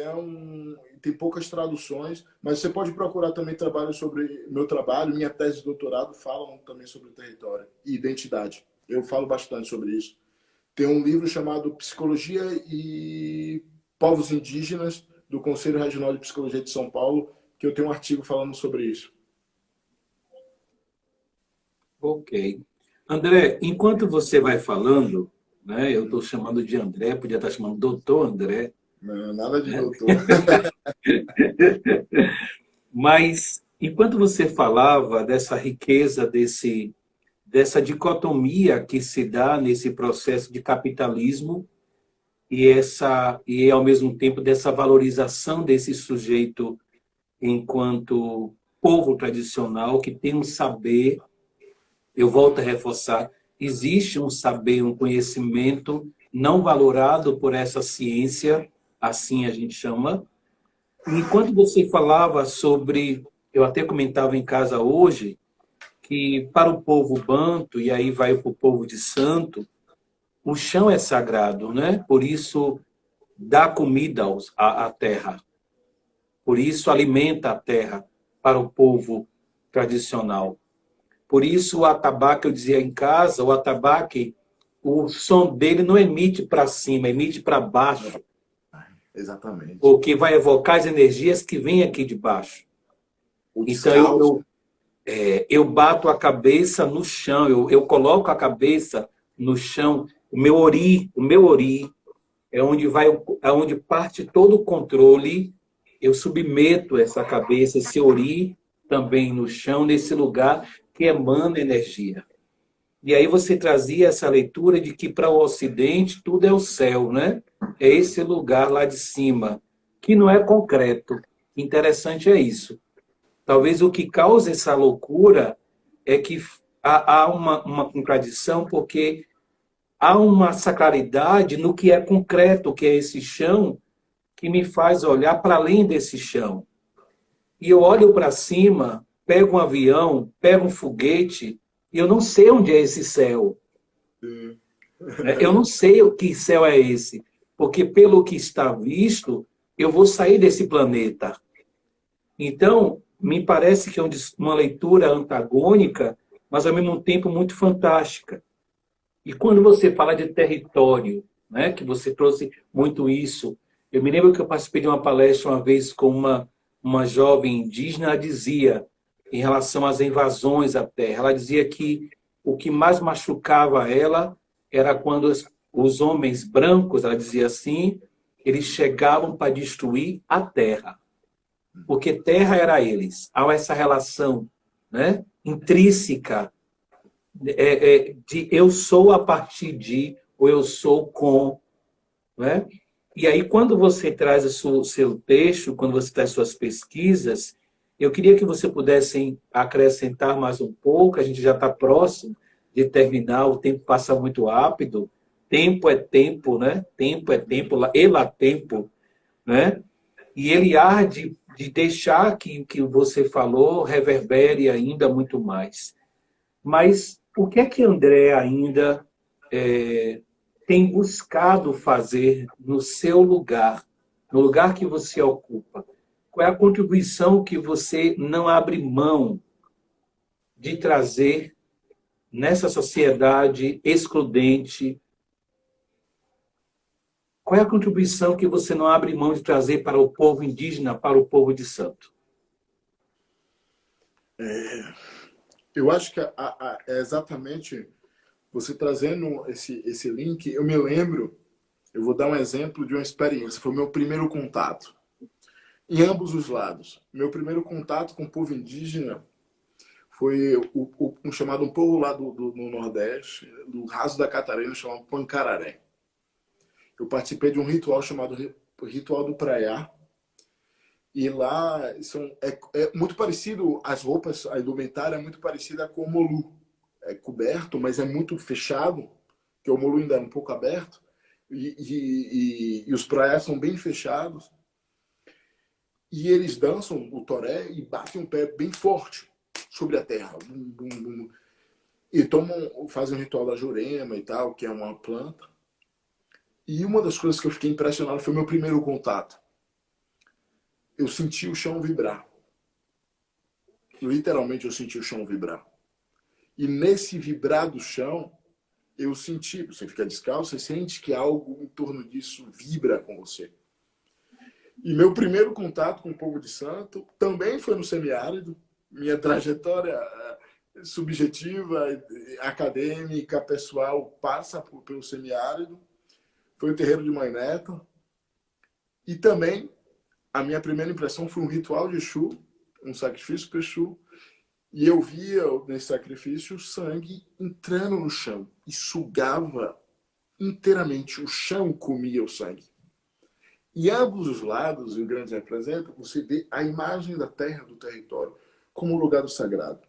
S3: tem poucas traduções, mas você pode procurar também trabalho sobre meu trabalho, minha tese de doutorado falam também sobre território e identidade. Eu falo bastante sobre isso. Tem um livro chamado Psicologia e Povos Indígenas, do Conselho Regional de Psicologia de São Paulo, que eu tenho um artigo falando sobre isso.
S2: Ok. André, enquanto você vai falando, né, eu estou chamando de André, podia estar chamando doutor André.
S3: Não, nada de doutor.
S2: Mas, enquanto você falava dessa riqueza, dessa dicotomia que se dá nesse processo de capitalismo e ao mesmo tempo, dessa valorização desse sujeito enquanto povo tradicional que tem um saber. Eu volto a reforçar, existe um saber, um conhecimento não valorado por essa ciência, assim a gente chama. Enquanto você falava sobre, eu até comentava em casa hoje, que para o povo banto, e aí vai para o povo de santo, o chão é sagrado, né? Por isso dá comida à terra, por isso alimenta a terra para o povo tradicional. Por isso, o atabaque, eu dizia em casa, o atabaque, o som dele não emite para cima, emite para baixo.
S3: Exatamente.
S2: Porque vai evocar as energias que vêm aqui de baixo. Então, eu bato a cabeça no chão, eu coloco a cabeça no chão. O meu ori é onde parte todo o controle. Eu submeto essa cabeça, esse ori, também no chão, nesse lugar que emana energia. E aí você trazia essa leitura de que para o Ocidente tudo é o céu, né? É esse lugar lá de cima, que não é concreto. Interessante é isso. Talvez o que cause essa loucura é que há uma contradição, porque há uma sacralidade no que é concreto, que é esse chão, que me faz olhar para além desse chão. E eu olho para cima, pego um avião, pego um foguete, e eu não sei onde é esse céu. Eu não sei o que céu é esse, porque pelo que está visto, eu vou sair desse planeta. Então, me parece que é uma leitura antagônica, mas ao mesmo tempo muito fantástica. E quando você fala de território, né, que você trouxe muito isso, eu me lembro que eu participei de uma palestra uma vez com uma jovem indígena, ela dizia, em relação às invasões à terra, ela dizia que o que mais machucava ela era quando os homens brancos, ela dizia assim, eles chegavam para destruir a terra. Porque terra era eles. Há essa relação, né, intrínseca de eu sou a partir de, ou eu sou com. Né? E aí, quando você traz o seu texto, quando você traz suas pesquisas, eu queria que você pudesse acrescentar mais um pouco, a gente já está próximo de terminar, o tempo passa muito rápido, tempo é tempo, né? Tempo é tempo, ele há tempo, né? E ele há de deixar que o que você falou reverbere ainda muito mais. Mas o que é que André ainda tem buscado fazer no seu lugar, no lugar que você ocupa? Qual é a contribuição que você não abre mão de trazer nessa sociedade excludente? Qual é a contribuição que você não abre mão de trazer para o povo indígena, para o povo de santo?
S3: Eu acho que é exatamente você trazendo esse link. Eu me lembro, eu vou dar um exemplo de uma experiência, foi o meu primeiro contato. Em ambos os lados. Meu primeiro contato com o povo indígena foi um chamado um povo lá no Nordeste, do Raso da Catarina, chamado Pancararé. Eu participei de um ritual chamado Ritual do Praiá. E lá é muito parecido, as roupas, a indumentária é muito parecida com o Molu. É coberto, mas é muito fechado, que o Molu ainda é um pouco aberto. E os praiás são bem fechados. E eles dançam o toré e batem o pé bem forte sobre a terra. Bum, bum, bum. E fazem o ritual da Jurema e tal, que é uma planta. E uma das coisas que eu fiquei impressionado foi o meu primeiro contato. Eu senti o chão vibrar. Literalmente eu senti o chão vibrar. E nesse vibrar do chão, eu senti, você fica descalço, você sente que algo em torno disso vibra com você. E meu primeiro contato com o povo de santo também foi no semiárido. Minha trajetória subjetiva, acadêmica, pessoal, passa pelo semiárido. Foi o terreiro de Mãe Neta. E também, a minha primeira impressão foi um ritual de Exu, um sacrifício para Exu. E eu via nesse sacrifício o sangue entrando no chão e sugava inteiramente. O chão comia o sangue. E ambos os lados, e o grande representa, você vê a imagem da terra, do território, como lugar do sagrado.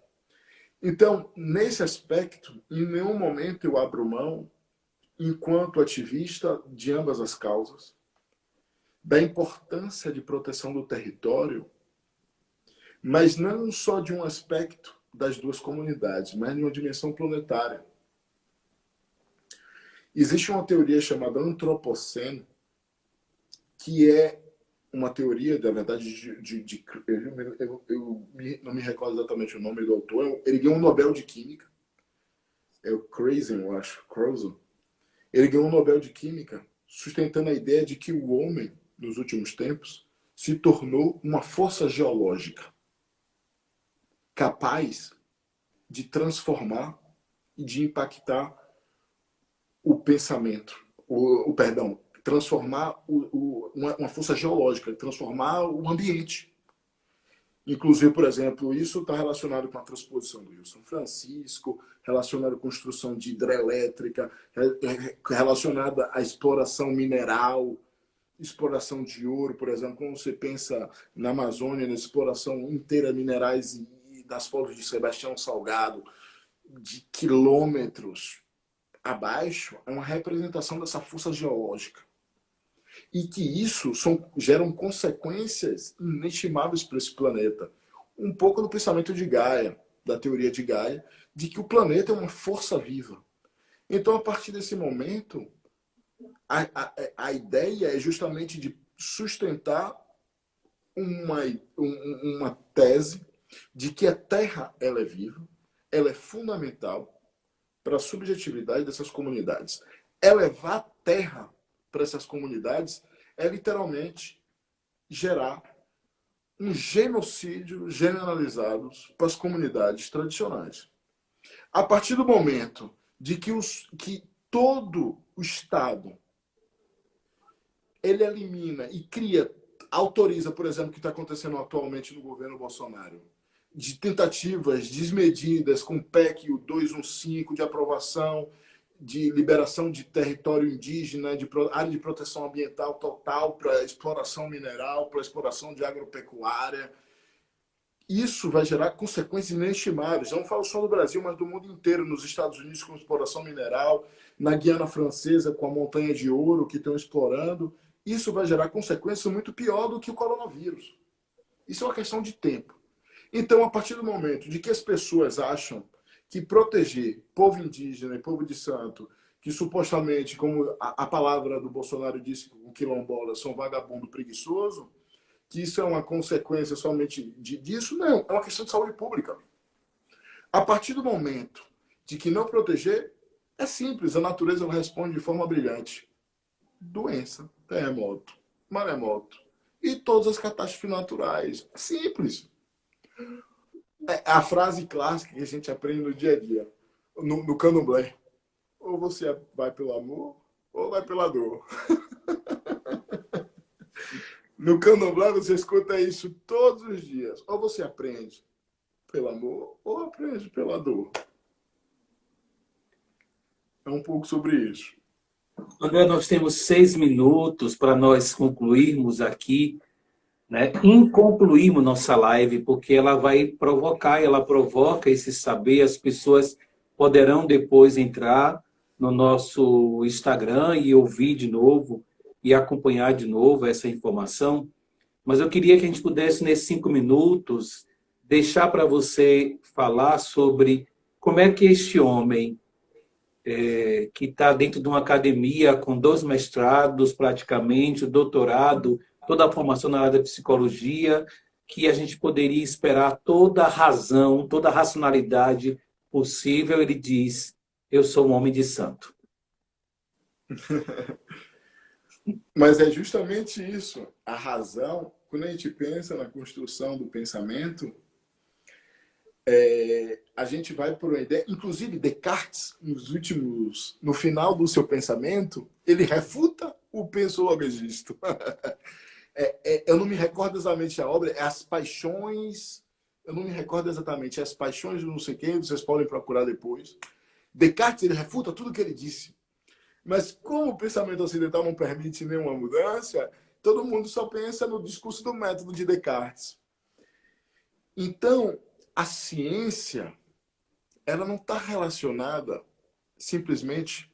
S3: Então, nesse aspecto, em nenhum momento eu abro mão, enquanto ativista de ambas as causas, da importância de proteção do território, mas não só de um aspecto das duas comunidades, mas de uma dimensão planetária. Existe uma teoria chamada antropoceno, que é uma teoria, na verdade, eu não me recordo exatamente o nome do autor, ele ganhou um Nobel de Química, é o Krausen, eu acho, Krausen. Ele ganhou um Nobel de Química sustentando a ideia de que o homem, nos últimos tempos, se tornou uma força geológica capaz de transformar e de impactar o pensamento, transformar uma força geológica, transformar o ambiente. Inclusive, por exemplo, isso está relacionado com a transposição do Rio São Francisco, relacionado à construção de hidrelétrica, relacionada à exploração mineral, exploração de ouro, por exemplo, quando você pensa na Amazônia, na exploração inteira de minerais e das fotos de Sebastião Salgado, de quilômetros abaixo, é uma representação dessa força geológica. E que isso geram consequências inestimáveis para esse planeta. Um pouco do pensamento de Gaia, da teoria de Gaia, de que o planeta é uma força viva. Então, a partir desse momento, a ideia é justamente de sustentar uma tese de que a Terra ela é viva, ela é fundamental para a subjetividade dessas comunidades. Elevar a Terra para essas comunidades é literalmente gerar um genocídio generalizado para as comunidades tradicionais. A partir do momento de que todo o Estado ele elimina e autoriza, por exemplo, o que está acontecendo atualmente no governo Bolsonaro, de tentativas desmedidas com o PEC 215 de aprovação, de liberação de território indígena, de área de proteção ambiental total para exploração mineral, para exploração de agropecuária. Isso vai gerar consequências inestimáveis. Eu não falo só do Brasil, mas do mundo inteiro, nos Estados Unidos com exploração mineral, na Guiana Francesa com a montanha de ouro que estão explorando. Isso vai gerar consequências muito pior do que o coronavírus. Isso é uma questão de tempo. Então, a partir do momento de que as pessoas acham que proteger povo indígena e povo de santo, que supostamente, como a palavra do Bolsonaro disse, o quilombola são vagabundo preguiçoso, que isso é uma consequência somente disso, não. É uma questão de saúde pública. A partir do momento de que não proteger, é simples. A natureza responde de forma brilhante. Doença, terremoto, maremoto e todas as catástrofes naturais. É simples. É a frase clássica que a gente aprende no dia a dia, no candomblé. Ou você vai pelo amor, ou vai pela dor. No candomblé você escuta isso todos os dias. Ou você aprende pelo amor ou aprende pela dor? É um pouco sobre isso.
S2: André, nós temos 6 minutos para nós concluirmos aqui, né? Inconcluímos nossa live, porque ela vai provocar, ela provoca esse saber, as pessoas poderão depois entrar no nosso Instagram e ouvir de novo e acompanhar de novo essa informação. Mas eu queria que a gente pudesse, nesses 5 minutos, deixar para você falar sobre como é que este homem, que está dentro de uma academia com 2 mestrados praticamente, o doutorado, toda a formação na área da psicologia, que a gente poderia esperar toda a razão, toda a racionalidade possível, ele diz, eu sou um homem de santo.
S3: Mas é justamente isso. A razão, quando a gente pensa na construção do pensamento, a gente vai por uma ideia. Inclusive, Descartes, no final do seu pensamento, ele refuta o penso logisto. Eu não me recordo exatamente a obra, é As Paixões. Eu não me recordo exatamente, As Paixões de não sei quem, vocês podem procurar depois. Descartes, ele refuta tudo que ele disse. Mas como o pensamento ocidental não permite nenhuma mudança, todo mundo só pensa no discurso do método de Descartes. Então, a ciência, ela não está relacionada simplesmente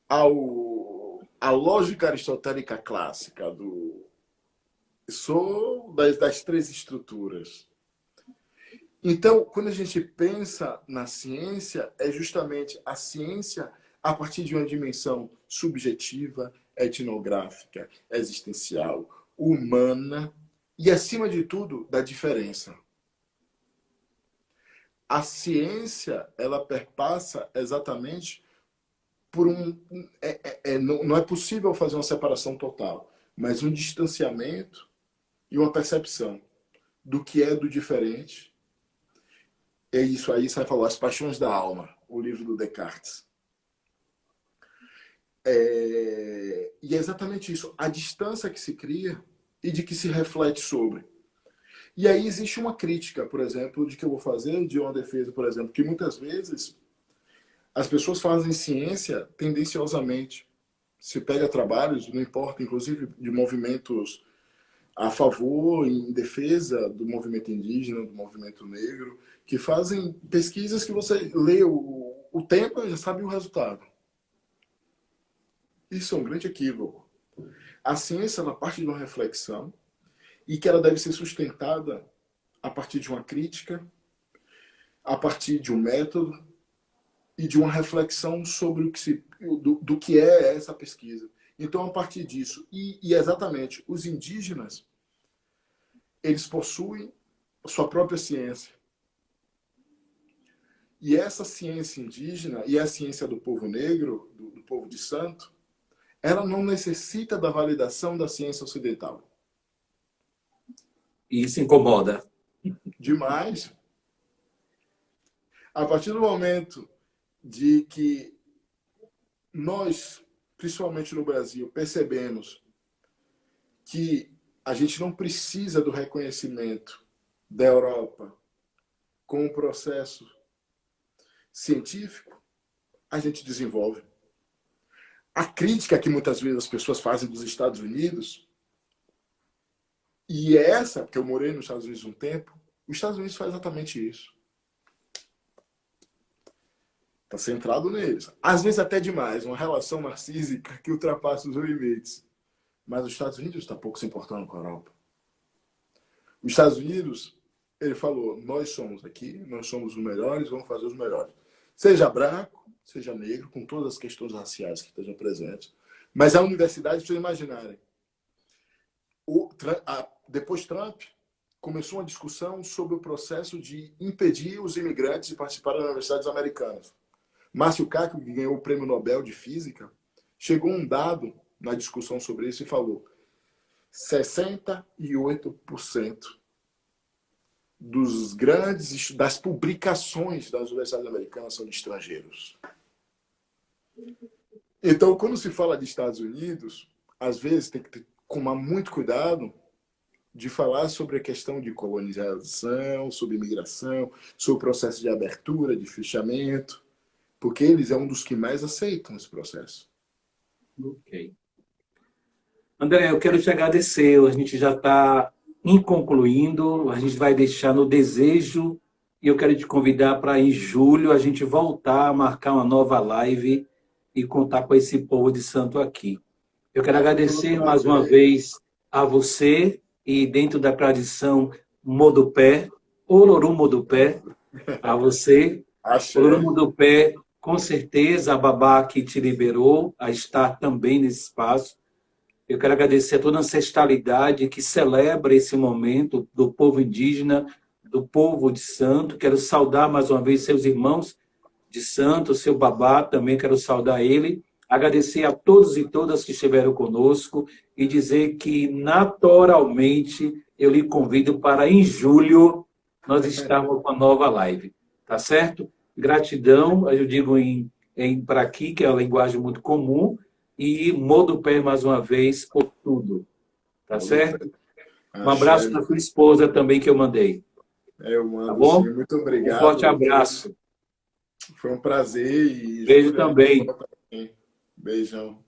S3: à lógica aristotélica clássica das 3 estruturas. Então, quando a gente pensa na ciência, é justamente a ciência a partir de uma dimensão subjetiva, etnográfica, existencial, humana e, acima de tudo, da diferença. A ciência, ela perpassa exatamente por não é possível fazer uma separação total, mas um distanciamento e uma percepção do que é do diferente. É isso aí, você vai falar As Paixões da Alma, o livro do Descartes. E é exatamente isso, a distância que se cria e de que se reflete sobre. E aí existe uma crítica, por exemplo, de que eu vou fazer, de uma defesa, por exemplo, que muitas vezes as pessoas fazem ciência tendenciosamente. Se pega trabalhos, não importa, inclusive de movimentos a favor, em defesa do movimento indígena, do movimento negro, que fazem pesquisas que você lê o tema e já sabe o resultado. Isso é um grande equívoco. A ciência, ela parte de uma reflexão e que ela deve ser sustentada a partir de uma crítica, a partir de um método e de uma reflexão sobre do que é essa pesquisa. Então, a partir disso, e exatamente, os indígenas, eles possuem sua própria ciência. E essa ciência indígena e a ciência do povo negro, do povo de santo, ela não necessita da validação da ciência ocidental.
S2: E isso incomoda.
S3: Demais. A partir do momento de que nós, principalmente no Brasil, percebemos que a gente não precisa do reconhecimento da Europa com um processo científico, a gente desenvolve. A crítica que muitas vezes as pessoas fazem dos Estados Unidos, e é essa, porque eu morei nos Estados Unidos um tempo, os Estados Unidos faz exatamente isso. Está centrado neles. Às vezes até demais, uma relação narcísica que ultrapassa os limites. Mas os Estados Unidos está pouco se importando com a Europa. Os Estados Unidos, ele falou, nós somos aqui, nós somos os melhores, vamos fazer os melhores. Seja branco, seja negro, com todas as questões raciais que estejam presentes. Mas a universidade, para vocês imaginarem, depois Trump começou uma discussão sobre o processo de impedir os imigrantes de participarem das universidades americanas. Márcio Kaku, que ganhou o Prêmio Nobel de Física, chegou um dado na discussão sobre isso e falou 68% das publicações das universidades americanas são de estrangeiros. Então, quando se fala de Estados Unidos, às vezes tem que tomar muito cuidado de falar sobre a questão de colonização, sobre imigração, sobre o processo de abertura, de fechamento, porque eles é um dos que mais aceitam esse processo.
S2: Ok. André, eu quero te agradecer. A gente já está concluindo, a gente vai deixar no desejo e eu quero te convidar para em julho a gente voltar a marcar uma nova live e contar com esse povo de santo aqui. Eu quero agradecer mais uma vez a você e dentro da tradição Modupé, Olorum Modupé, a você. Olorum Modupé, com certeza a babá que te liberou a estar também nesse espaço. Eu quero agradecer a toda a ancestralidade que celebra esse momento do povo indígena, do povo de santo. Quero saudar mais uma vez seus irmãos de santo, seu babá, também quero saudar ele. Agradecer a todos e todas que estiveram conosco e dizer que, naturalmente, eu lhe convido para, em julho, nós estarmos com a nova live. Tá certo? Gratidão, eu digo para aqui, que é uma linguagem muito comum, e Modupé mais uma vez por tudo. Tá certo? Um abraço para sua esposa também que eu mandei.
S3: Eu mando,
S2: tá bom?
S3: Sim. Muito obrigado.
S2: Um forte abraço.
S3: Foi um prazer. E
S2: beijo também.
S3: Beijão.